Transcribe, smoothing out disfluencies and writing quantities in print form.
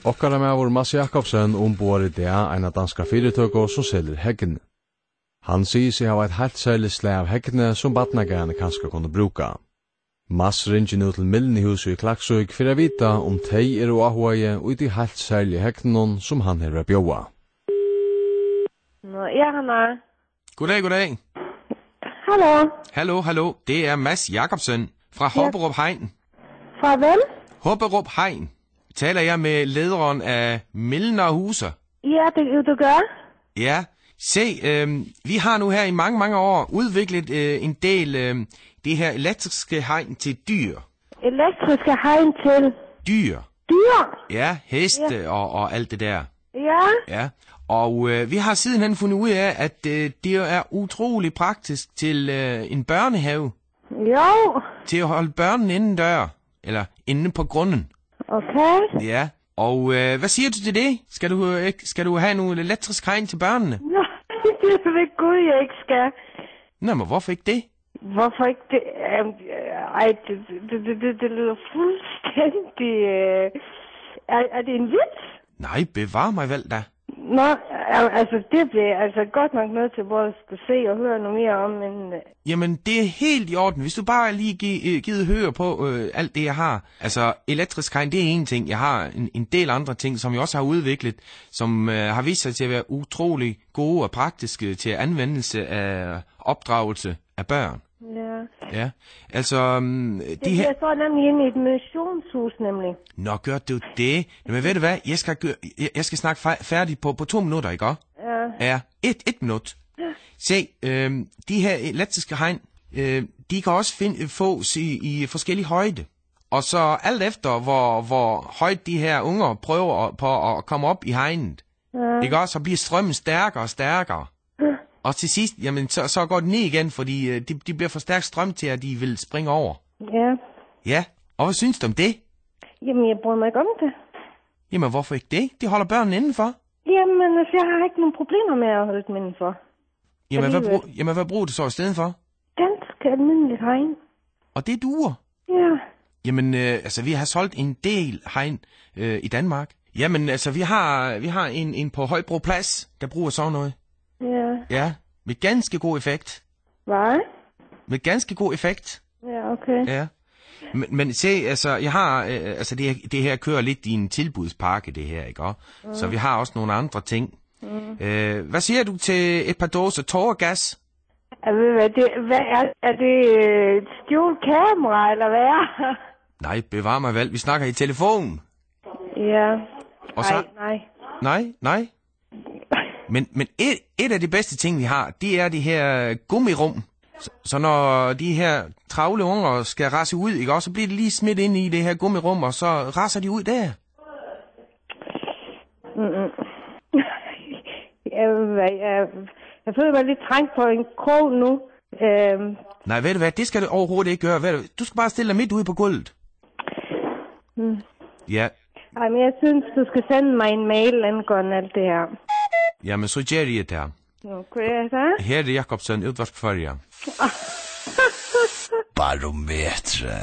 Okkara med Mads Jakobsen ombord i det en av danska fyrirtøkker som selger heggene. Han sier seg ha et helt særlig slag av heggene som badnagerne kanskje kunne bruka. Mads ringer nu til Milnehuset i Klaksøk for å vite om tei og ahoaie og de helt særlige heggene som han har bjåa. Ja, Hanna. Goddag. Hallo. Det er Mads Jakobsen fra Hopperup Hegn. Fra hvem? Hopperup Hegn. Taler jeg med lederen af Milnerhuset? Ja, du gør. Ja. Se, vi har nu her i mange år udviklet en del det her elektriske hegn til dyr. Elektriske hegn til? Dyr. Dyr? Ja, heste ja. Og alt det der. Ja. Og vi har sidenhen fundet ud af, at det er utrolig praktisk til en børnehave. Jo. Til at holde børnene inden dør. Eller inde på grunden. Okay. Ja. Og hvad siger du til det? Skal du have nogle elektrisk hegn til børnene? Nej, det er ved Gud, jeg ikke skal. Nå, men hvorfor ikke det? Hvorfor ikke det? Det lyder fuldstændig... Er det en vits? Nej, bevar mig vel da. Nå, altså det bliver altså godt nok noget til, hvor jeg skal se og høre noget mere om, men... Jamen, det er helt i orden. Hvis du bare lige givet høre på alt det, jeg har. Altså, elektrisk hegn, det er en ting. Jeg har en del andre ting, som jeg også har udviklet, som har vist sig til at være utrolig gode og praktiske til anvendelse af opdragelse af børn. Ja, altså... det bliver så nemlig inde i et missionshus, nemlig. Nå, gør du det? Men ved du hvad? Jeg skal snakke færdigt på 2 minutter, ikke? Ja. 1 minut. Se, de her elektriske hegn, de kan også fås i forskellige højde. Og så alt efter, hvor højt de her unger prøver på at komme op i hegnet, ikke også? Så bliver strømmen stærkere og stærkere. Og til sidst, jamen, så går det ned igen, fordi de bliver for stærk strøm til, at de vil springe over. Ja. Ja, og hvad synes du om det? Jamen, jeg bryder mig ikke om det. Jamen, hvorfor ikke det? De holder børnene indenfor. Jamen, altså, jeg har ikke nogen problemer med at holde dem indenfor. Jamen, hvad bruger du så i stedet for? Ganske almindeligt hegn. Og det duer? Ja. Jamen, altså, vi har solgt en del hegn i Danmark. Jamen, altså, vi har en på Højbro Plads, der bruger sådan noget. Ja, med ganske god effekt. Hvad? Med ganske god effekt. Ja, okay. Ja. Men se, altså, jeg har, altså, det her kører lidt i en tilbudspakke, det her, ikke? Så vi har også nogle andre ting. Hvad siger du til et par dåser tåregas? Er det et skjult kamera, eller hvad? Nej, bevar mig vel. Vi snakker i telefonen. Ja. Og så... Nej. Men et af de bedste ting, vi har, det er de her gummirum. Så når de her travle unger skal rasse ud, ikke også, så bliver de lige smidt ind i det her gummirum, og så rasser de ud der. Jeg føler mig lidt trængt på en krog nu. Nej, ved du hvad, det skal du overhovedet ikke gøre. Du skal bare stille dig midt ude på gulvet. Ja. Ej, men jeg synes, du skal sende mig en mail angående alt det her. Jamen, så gør jeg det her. Okay, så? Her er det Jakobsen, udvask for jer. Barometre.